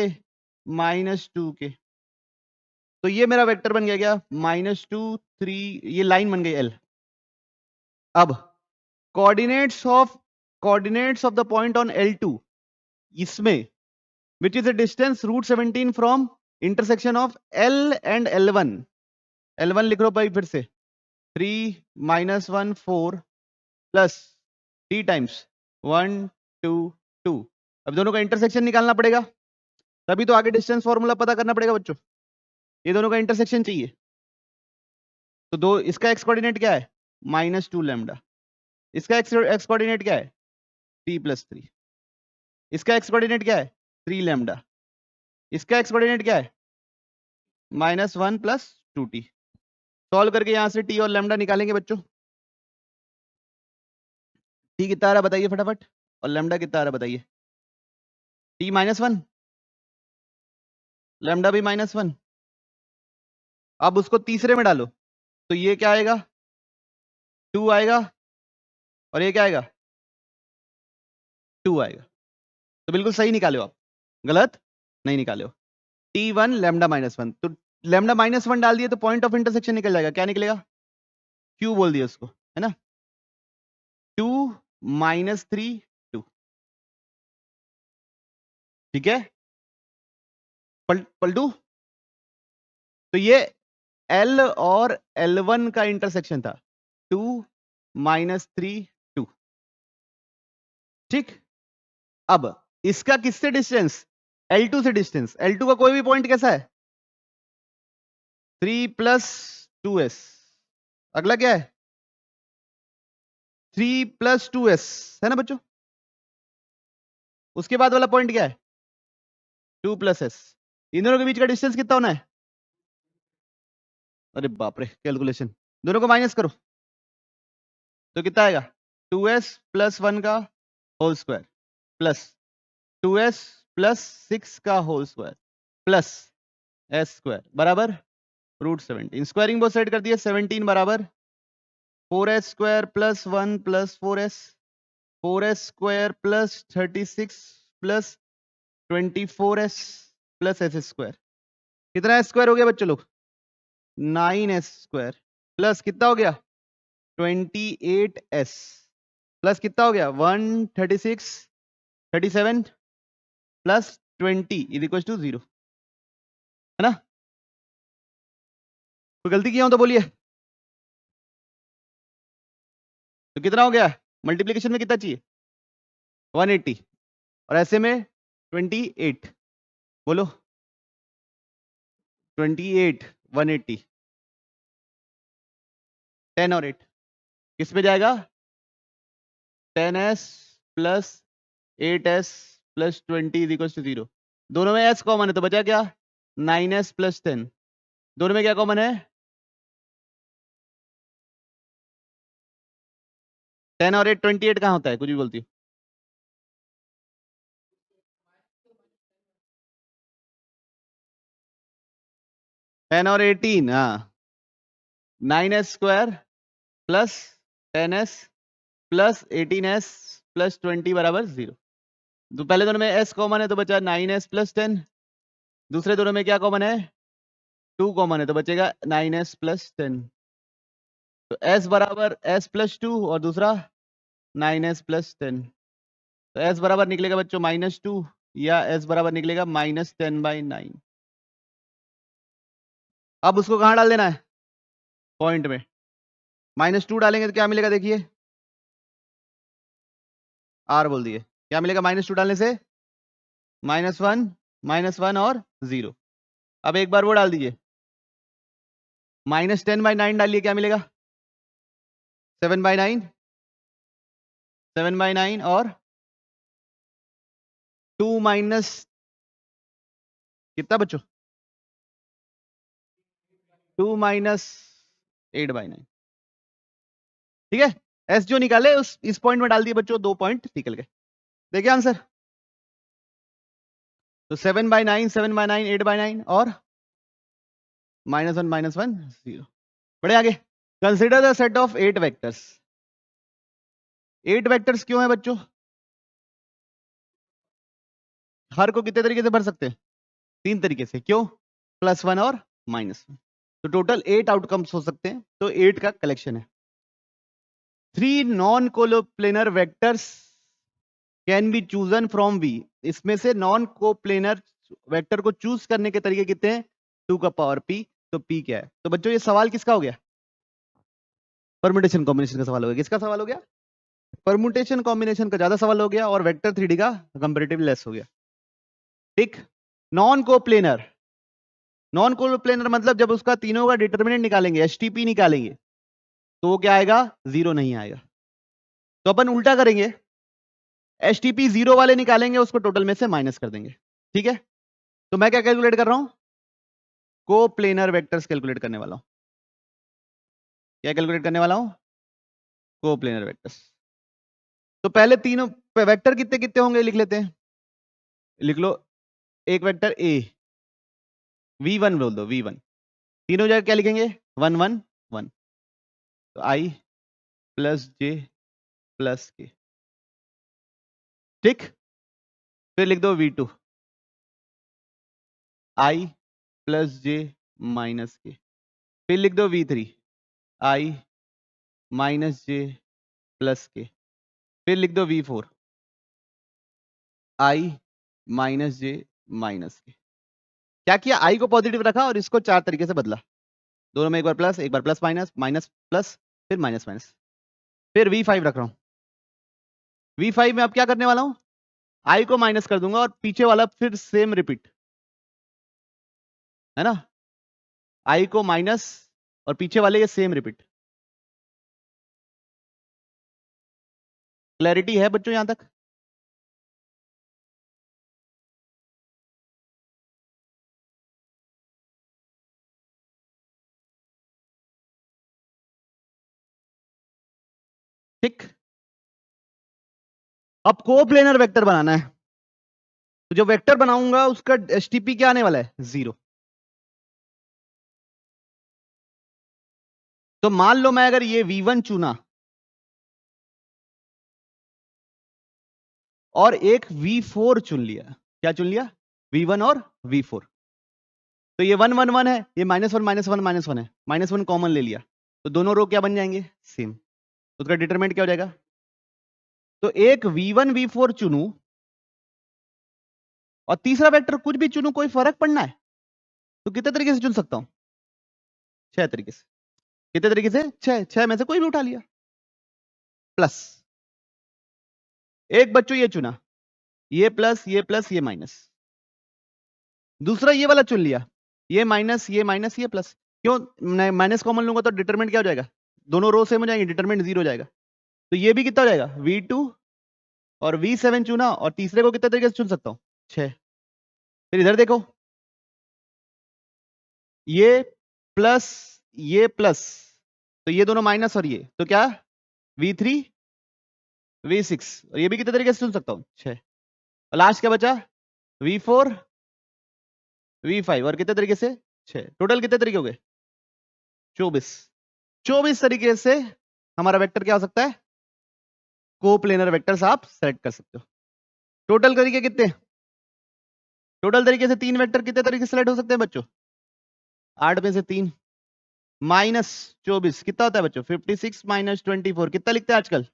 -2k। तो ये मेरा वेक्टर बन गया -2 3, ये लाइन बन गई L। अब coordinates of the point on L2, इसमें which is a distance √17 from intersection of L and L1। L1 लिख लो भाई फिर से, 3 - 1 4 प्लस t टाइम्स 1 2 2। अब दोनों का इंटरसेक्शन निकालना पड़ेगा, तभी तो आगे डिस्टेंस फॉर्मूला पता करना पड़ेगा बच्चों। ये दोनों का इंटरसेक्शन चाहिए, तो दो इसका एक्स कोऑर्डिनेट क्या है -2 लैम्डा, इसका एक्स कोऑर्डिनेट क्या है 3 + 3, इसका एक्स कोऑर्डिनेट क्या है 3 लैम्डा, इसका एक्स कोऑर्डिनेट क्या है -1 + 2t। सॉल्व करके यहां से t और लैम्डा निकालेंगे बच्चों। t कितना आ रहा बताइए फटाफट, और लैम्डा कितना आ रहा बताइए। t -1, लैम्डा भी -1। अब उसको तीसरे में डालो, तो ये क्या आएगा 2 आएगा, और ये क्या आएगा 2 आएगा। तो बिल्कुल सही निकाले हो आप, गलत नहीं निकाले हो। t1 लैम्डा -1, तो लैम्डा -1 डाल दिए तो पॉइंट ऑफ इंटरसेक्शन निकल जाएगा। क्या निकलेगा q बोल दिया उसको, है ना। 2 - 3 2, ठीक है। पलटू, तो ये L और L1 का इंटरसेक्शन था, 2 - 3 2, ठीक। अब इसका किससे डिस्टेंस L2 से डिस्टेंस, L2 का कोई भी पॉइंट कैसा है 3 + 2s। अगला क्या है 3 + 2s, है ना बच्चों। उसके बाद वाला पॉइंट क्या है 2 + s। इन दोनों के बीच का डिस्टेंस कितना होना है, अरे बाप रे कैलकुलेशन, दोनों को माइनस करो तो कितना आएगा 2s + 1 का होल स्क्वायर प्लस 2s + 6 का whole square plus s square बराबर √17। स्क्वायरिंग बोथ साइड कर दिया, 17 बराबर 4s square + 1 + 4s, 4s square + 36 + 24s + s square. कितना s स्क्वायर हो गया बच्चों लोग 9s स्क्वायर, प्लस कितना हो गया 28s, प्लस कितना हो गया 136 37 प्लस 20 = 0, है ना। तो गलती किया हूं तो बोलिए। तो कितना हो गया मल्टीप्लिकेशन में कितना चाहिए 180, और ऐसे में 28, बोलो 28 180, 10 और 8 किस पे जाएगा 10s + 8s + 20 = 0। दोनों में s कॉमन है तो बचा क्या 9s + 10। दोनों में क्या कॉमन है 10 और 8 28 कहाँ होता है, कुछ भी बोलती हो। टेन और 18, हाँ 9s square plus 10s plus 18s plus 20 बराबर 0। तो पहले दोनों में s कॉमन है तो बचा 9s + 10, दूसरे दोनों में क्या कॉमन है 2 कॉमन है तो बचेगा 9s + 10। तो s बराबर s + 2 और दूसरा 9s + 10, तो s बराबर निकलेगा बच्चों -2 या s बराबर निकलेगा -10/9। अब उसको कहाँ डाल देना है पॉइंट में, -2 डालेंगे तो क्या मिलेगा देखिए, r बोल दिए, क्या मिलेगा -2 डालने से -1 और 0। अब एक बार वो डाल दीजिए -10/9 डालिए, क्या मिलेगा 7/9, 7/9 और 2 माइनस कितना बच्चों 2 - 8/9, ठीक है। एस जो निकाले उस इस पॉइंट में डाल दिए बच्चों, 2 पॉइंट निकल गए। देखिए आंसर, तो 7/9 7/9 8/9 और -1 0। बढ़े आगे, consider the set of 8 vectors. 8 vectors क्यों है बच्चों हर को कितने तरीके से भर सकते हैं? 3 तरीके से। क्यों? +1 और -1। तो टोटल 8 आउटकम्स हो सकते हैं, तो 8 का कलेक्शन है। 3 non coplanar vectors can be chosen from V। इसमें से नॉन कोप्लेनर वेक्टर को चूज करने के तरीके कितने हैं? 2 का पावर p। तो p क्या है? तो बच्चों ये सवाल किसका हो गया? परम्यूटेशन कॉम्बिनेशन का सवाल हो गया। किसका सवाल हो गया? परम्यूटेशन कॉम्बिनेशन का ज्यादा सवाल हो गया और वेक्टर 3D का कंपैरेटिवली लेस हो गया। ठीक। नॉन कोप्लेनर, नॉन कोप्लेनर मतलब जब उसका तीनों का डिटरमिनेंट निकालेंगे, एचटीपी निकालेंगे, तो वो क्या आएगा? 0 नहीं आएगा। तो अपन उल्टा करेंगे, एचटीपी 0 वाले निकालेंगे, उसको टोटल में से माइनस कर देंगे। ठीक है। तो मैं क्या कैलकुलेट कर रहा हूं? कोप्लेनर वेक्टर्स कैलकुलेट करने वाला हूं। क्या कैलकुलेट करने वाला हूं? Coplanar vectors. तो पहले तीनों वेक्टर कितने कितने होंगे लिख लेते हैं। लिख लो। एक वेक्टर ए, v1 बोल दो, v1। तीनों जगह क्या लिखेंगे? 1 1 1। तो i प्लस j प्लस के। ठीक। फिर लिख दो v2, i plus j minus के। फिर लिख दो v3, i minus j plus के। फिर लिख दो v4, i minus j minus के। क्या किया? i को पॉजिटिव रखा और इसको 4 तरीके से बदला। दोनों में एक बार प्लस, एक बार प्लस माइनस, माइनस प्लस, फिर माइनस माइनस। फिर v5 रख रहा हूं। v5 में अब क्या करने वाला हूं? i को माइनस कर दूंगा और पीछे वाला फिर सेम रिपीट, है ना? i को माइनस और पीछे वाले ये सेम रिपीट। क्लैरिटी है बच्चों यहां तक? ठीक। अब कोप्लेनर वेक्टर बनाना है, तो जो वेक्टर बनाऊंगा उसका एचटीपी क्या आने वाला है? 0। तो मान लो मैं अगर ये v1 चुना और एक v4 चुन लिया। क्या चुन लिया? v1 और v4। तो ये 1 1 1 है, ये -1 -1 -1 है, -1 कॉमन ले लिया, तो दोनों रो क्या बन जाएंगे? सेम। तो उसका डिटरमिनेंट क्या हो जाएगा? तो एक v1 v4 चुनूं और तीसरा वेक्टर कुछ भी चुनूं, कोई फर्क पड़ना है? तो कितने तरीके से चुन सकता हूं? 6 तरीके से। कितने तरीके से? 6 में से कोई भी उठा लिया। प्लस एक बच्चों ये चुना, ये प्लस, ये प्लस, ये माइनस। दूसरा ये वाला चुन लिया, ये माइनस, ये माइनस, ये प्लस। क्यों? माइनस कॉमन लूंगा तो डिटरमिनेंट क्या हो जाएगा? दोनों रो सेम हो जाएंगे, डिटरमिनेंट 0 हो जाएगा। तो ये भी कितना हो जाएगा? v2 और v7 चुना और तीसरे को कितने तरीके से चुन सकता हूं? 6। फिर इधर देखो, ये प्लस, ये प्लस, तो ये दोनों माइनस और ये, तो क्या? v3 v6। और ये भी कितने तरीके से चुन सकता हूं? 6। और लास्ट क्या बचा? v4 v5 और कितने तरीके से? 6। टोटल कितने तरीके हो गए? 24। 24 तरीके से हमारा वेक्टर क्या हो सकता है? कोप्लेनर वेक्टर्स आप सेलेक्ट कर सकते हो। टोटल तरीके कितने? टोटल तरीके से 3 वेक्टर कितने तरीके से सेलेक्ट हो सकते हैं बच्चों? 8 में से 3 -24 कितना होता है बच्चों? 56 - 24 कितना लिखते हैं आजकल?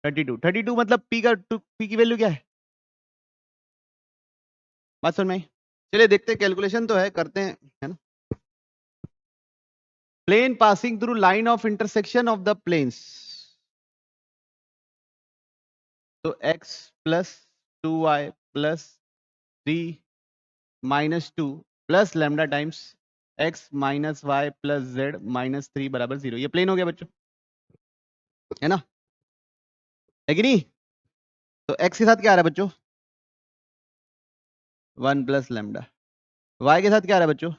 32। 32 मतलब p की वैल्यू क्या है? बात समझ में आई? चलिए देखते हैं, कैलकुलेशन तो है, करते हैं, है ना? Plane passing through line of intersection of the planes. तो x plus 2y plus 3 -2 plus lambda times x minus Y plus Z -3 बराबर 0। ये प्लेन हो गया बच्चों, है ना? है कि नहीं? तो x के साथ क्या आ रहा है बच्चों? 1 प्लस लैम्डा। y के साथ क्या आ रहा है बच्चों?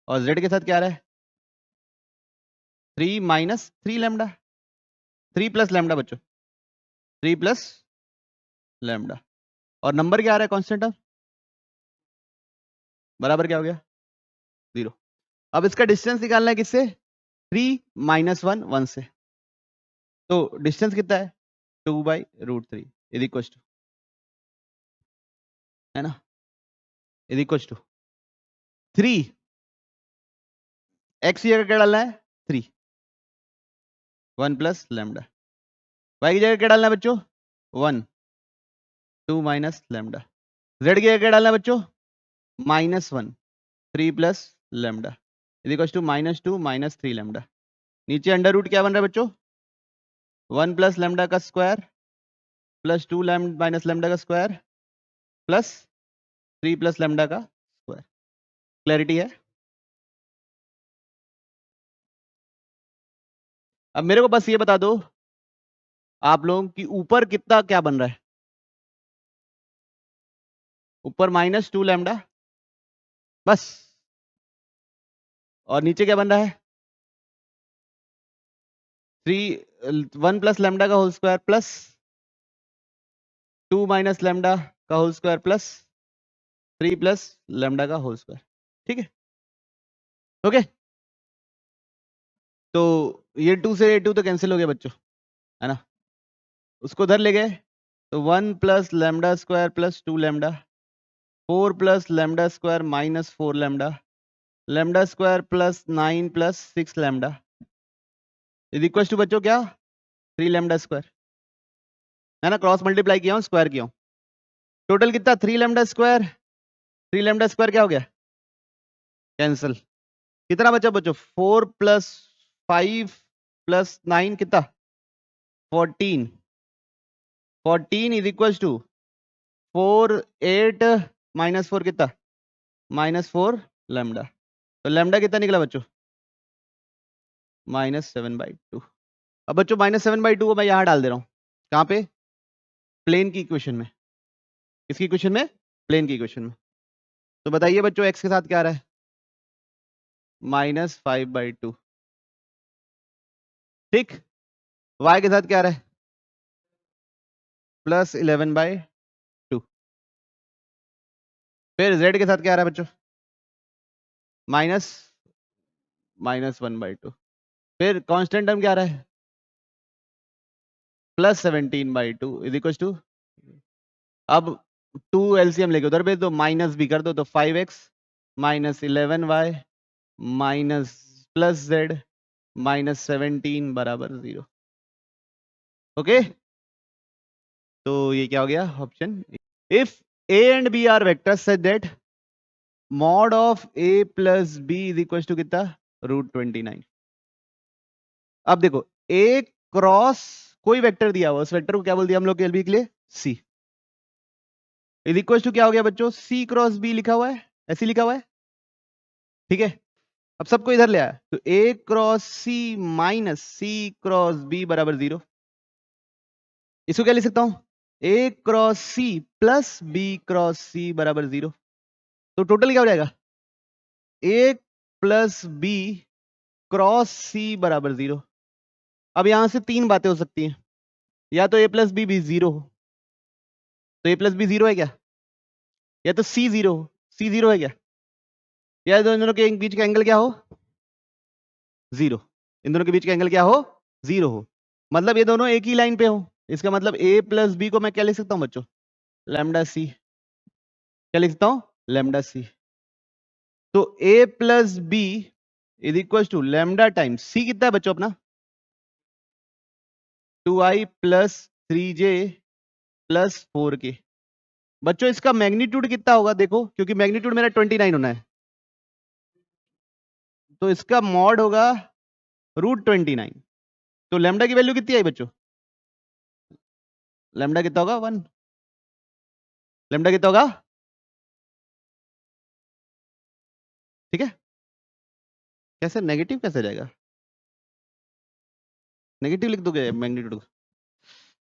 और z के साथ क्या आ रहा है? 3 -3 लैम्डा। 3 प्लस लैम्डा बच्चों, 3 प्लस लैम्डा। और नंबर क्या आ रहा है कांस्टेंट ऑफ? बराबर क्या हो गया? 0। अब इसका डिस्टेंस निकालना है किससे? 3 - 1 1 से। तो डिस्टेंस कितना है? 2/√3 इज इक्वल टू है ना, इज इक्वल टू 3, एक्स की जगह क्या डालना है 3, 1 प्लस लैम्डा, वाई की जगह क्या डालना है बच्चों 1, 2 माइनस लैम्डा, जेड की जगह क्या डालना है बच्चों -1, 3 plus lambda is equal to -2 minus 3 lambda. नीचे अंडर रूट क्या बन रहा है बच्चों 1 प्लस लैम्डा का स्क्वायर प्लस 2 माइनस लैम्डा का स्क्वायर प्लस 3 प्लस लैम्डा का स्क्वायर। क्लैरिटी है? अब मेरे को बस ये बता दो आप लोगों की ऊपर कितना क्या बन रहा है, ऊपर -2 लैम्डा बस, और नीचे क्या बन रहा है 1 प्लस लैम्डा का whole square plus 2 minus lambda का whole square plus 3 plus lambda का होल स्क्वायर। ठीक है, ओके। तो ये 2 से 2 तो कैंसिल हो गया बच्चों, है ना, उसको उधर ले गए तो 1 plus lambda square plus 2 lambda, 4 plus lambda square minus 4 lambda, lambda square plus 9 plus 6 lambda is equal to बच्चों क्या 3 लैम्डा स्क्वायर, है ना, क्रॉस मल्टीप्लाई किया हूँ स्क्वायर किया हूँ, टोटल कितना 3 लैम्डा स्क्वायर, 3 लैम्डा स्क्वायर क्या हो गया कैंसिल, कितना बचा बच्चों 4 प्लस 5 प्लस 9 कितना 14, 14 इज इक्वल टू 4 8 माइनस 4 कितना -4 लैम्डा, तो लैम्डा कितना निकला बच्चों -7/2। अब बच्चों -7/2 को मैं यहां डाल दे रहा हूं, कहां पे प्लेन की इक्वेशन में, किसकी इक्वेशन में प्लेन की इक्वेशन में। तो बताइए बच्चों एक्स के साथ क्या आ रहा है -5/2, ठीक, वाई के साथ क्या आ रहा है +11/2, फिर जेड के साथ क्या आ रहा है बच्चों -1/2, फिर कांस्टेंट टर्म क्या आ रहा है +17/2 इज इक्वल टू, अब 2 एलसीएम लेके उधर भेज दो, माइनस भी कर दो तो 5x -11y minus plus z -17 बराबर 0। ओके, तो ये क्या हो गया option, if a and b are vectors such that mod of a plus b is equal to कितना √29। अब देखो a क्रॉस कोई वेक्टर दिया हुआ, उस वेक्टर को क्या बोल दिया हम लोग के एलबी के लिए c इज इक्वल टू क्या हो गया बच्चों c क्रॉस b लिखा हुआ है, ऐसे लिखा हुआ है, ठीक है। अब सबको इधर ले आया तो a cross c minus c cross b बराबर 0, इसको क्या लिख सकता हूं a cross c plus b cross c बराबर 0, तो टोटल क्या हो जाएगा a plus b cross c बराबर 0। अब यहां से तीन बातें हो सकती हैं, या तो a प्लस b भी 0 हो, तो a प्लस b 0 है क्या, या तो c 0 हो, c 0 है क्या, या इन दोनों के बीच का एंगल क्या हो 0, इन दोनों के बीच का एंगल क्या हो 0 हो, मतलब ये दोनों एक ही लाइन पे हो, इसका मतलब a प्लस b को मैं क्या लिख सकता हूं बच्चों लैम्डा c, क्या लिख सकता हूं लैम्डा c, तो a plus b is equal to lambda times c कितना है बच्चों अपना 2i plus 3j plus 4k। बच्चों इसका मैग्नीट्यूड कितना होगा देखो, क्योंकि मैग्नीट्यूड मेरा 29 होना है, तो इसका मॉड होगा √29, तो लैम्डा की वैल्यू कितनी आई बच्चों लैम्डा कितना होगा 1, लैम्डा कितना होगा, ठीक है, कैसे नेगेटिव कैसे जाएगा, नेगेटिव लिख दोगे मैग्नीट्यूड को,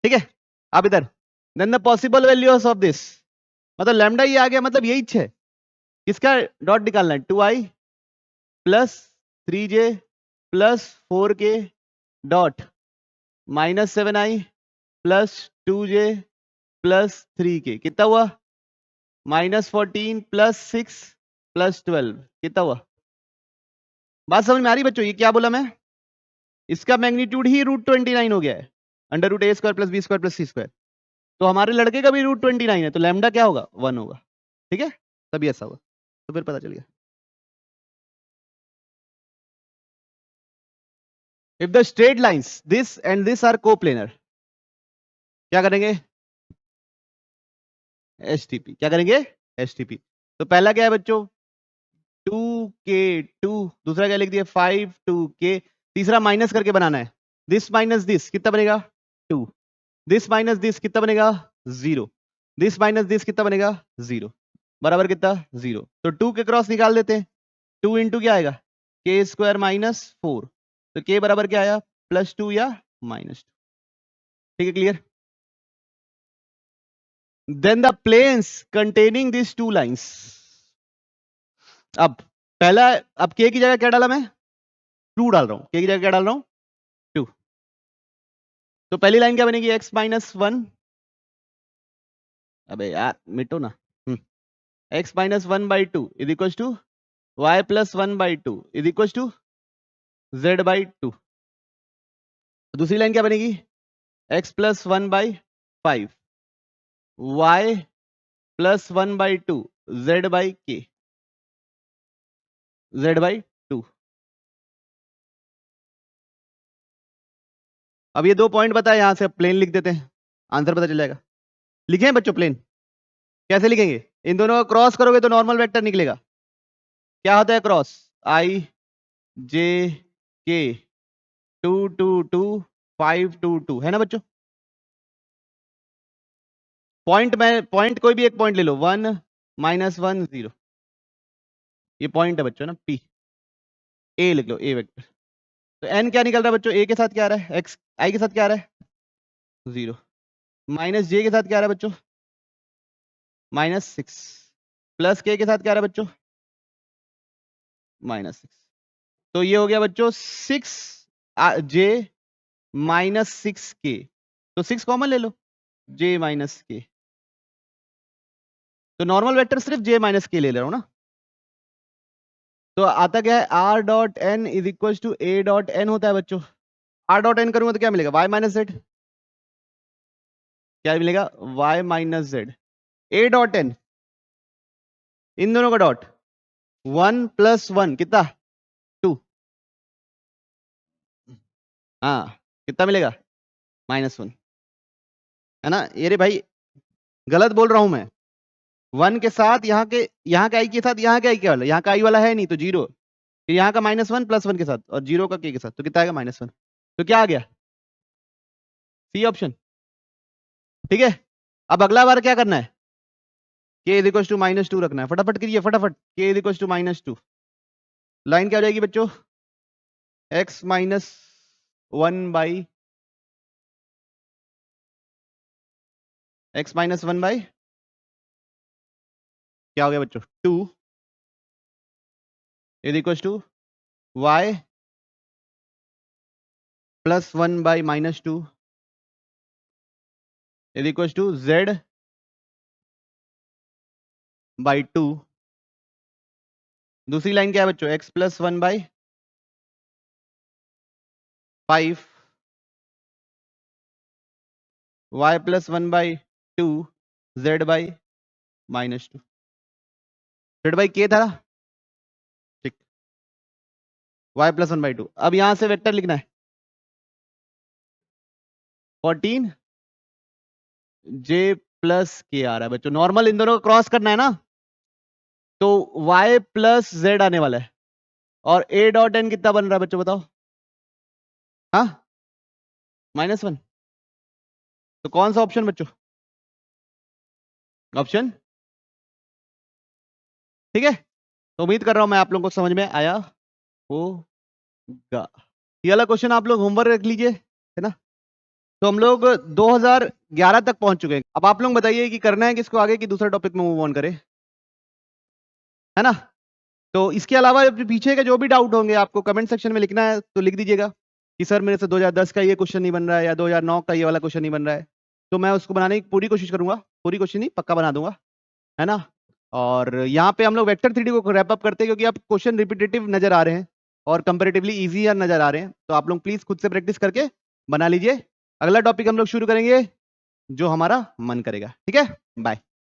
ठीक है। अब इधर then the possible values of this, मतलब लैम्डा ये आ गया, मतलब यही है, किसका डॉट निकालना है 2i plus 3j plus 4k dot -7i plus 2j plus 3k कितना हुआ -14 प्लस 6 प्लस 12 कितना हुआ, बात समझ में आ रही बच्चों, ये क्या बोला मैं, इसका मैग्नीट्यूड ही √29 हो गया है, √a² plus b² plus c², तो हमारे लड़के का भी √29 है, तो लैम्डा क्या होगा 1 होगा। ठीक है, तभी ऐसा हुआ, तो फिर पता चल गया। If the straight lines this and this are coplanar, क्या करेंगे? एसटीपी। क्या करेंगे? एसटीपी। तो पहला क्या है बच्चों? 2k 2, दूसरा क्या लिख दिया? 5 2k, तीसरा माइनस करके बनाना है। दिस माइनस दिस कितना बनेगा? 2, दिस माइनस दिस कितना बनेगा? 0, दिस माइनस दिस कितना बनेगा? 0, बराबर कितना? 0। तो 2 के क्रॉस निकाल देते हैं। 2 इंटू क्या आएगा? k स्क्वायर माइनस 4, तो k बराबर क्या आया? +2 या -2। ठीक है, clear? Then the planes containing this two lines. अब पहला, अब k की जगह क्या डाला मैं? 2 डाल रहा हूं। k की जगह क्या डाल रहा हूं? 2। तो पहली लाइन क्या बनेगी? x माइनस 1, अबे यार मिटो ना, x minus 1/2 is equal to y plus 1/2 is equal to z/2। दूसरी लाइन क्या बनेगी? x plus 1/5 y plus 1/2 z/k, z/2। अब ये 2 पॉइंट बताए, यहां से प्लेन लिख देते हैं, आंसर पता चल जाएगा। लिखे हैं बच्चों प्लेन? कैसे लिखेंगे? इन दोनों को क्रॉस करोगे तो नॉर्मल वेक्टर निकलेगा। क्या होता है क्रॉस? i j k 2 2 2 5 2 2, है ना बच्चों? पॉइंट में पॉइंट कोई भी एक पॉइंट ले लो, 1 -1 0, ये पॉइंट है बच्चों ना, p a लिख लो, a वेक्टर। तो n क्या निकल रहा है बच्चों? a के साथ क्या आ रहा है? x, i के साथ क्या आ रहा है? 0, माइनस j के साथ क्या आ रहा है बच्चों? -6, प्लस k के साथ क्या आ रहा है बच्चों? -6। तो ये हो गया बच्चों 6 j -6k, तो 6 कॉमन ले लो, j -k। तो नॉर्मल वेक्टर सिर्फ j -k ले रहा हूं ना। तो आता क्या है? r dot n is equal to a dot n होता है बच्चों। r डॉट n करूंगा तो क्या मिलेगा? y minus z। क्या मिलेगा? y minus z। a dot n, इन दोनों का डॉट, 1 + 1 कितना? 2। हाँ, कितना मिलेगा? -1, है ना? ये रे भाई, गलत बोल रहा हूं मैं। 1 के साथ यहाँ का i के साथ यहाँ का i क्या वाला? यहाँ का i वाला है नहीं, तो 0। फिर यहाँ का -1 + 1 के साथ और 0 का k के साथ, तो कितना आएगा? -1। तो क्या आ गया? C option. ठीक है, अब अगला बार क्या करना है? k इज इक्वल टू -2 रखना है। फटाफट कीजिए, फटाफट। k is equal to -2, line क्या हो जाएगी बच्चों? x minus 1 by x minus 1 by क्या हो गया बच्चों? 2 is equal to y plus 1 by -2 is equal to z by 2। दूसरी लाइन क्या है बच्चों? x plus 1 by 5 y plus 1 by 2 z by -2। z by k था, ठीक। y plus 1 by 2। अब यहां से वेक्टर लिखना है 14 j प्लस k आ रहा है बच्चों। नॉर्मल इन दोनों को क्रॉस करना है ना, तो y प्लस z आने वाला है। और a डॉट n कितना बन रहा है बच्चों, बताओ? हाँ, -1। तो कौन सा ऑप्शन बच्चों? ऑप्शन, ठीक है। तो उम्मीद कर रहा हूं मैं आप लोगों को समझ में आया होगा। ये वाला क्वेश्चन आप लोग होमवर्क रख लीजिए, है ना। तो हम लोग 2011 तक पहुंच चुके हैं। अब आप लोग बताइए कि करना है किसको आगे, कि दूसरा टॉपिक में मूव ऑन करें, है ना। तो इसके अलावा पीछे के जो भी डाउट होंगे आपको कमेंट सेक्शन में लिखना है, तो लिख दीजिएगा कि सर मेरे से 2010 का ये क्वेश्चन नहीं बन रहा है, या 2009 का ये वाला क्वेश्चन नहीं बन रहा है। तो मैं उसको बनाने की पूरी कोशिश करूंगा, पूरी कोशिश नहीं, पक्का बना दूंगा, है ना। और यहाँ पे हम लोग वेक्टर 3D को रैप अप करते हैं, क्योंकि आप क्वेश्चन रिपीटेटिव नजर आ रहे हैं और कंपैरेटिवली इजी नजर आ रहे हैं। तो आप लोग प्लीज खुद से प्रैक्टिस करके बना लीजिए। अगला टॉपिक हम लोग शुरू करेंगे जो हमारा मन करेगा। ठीक है, बाय।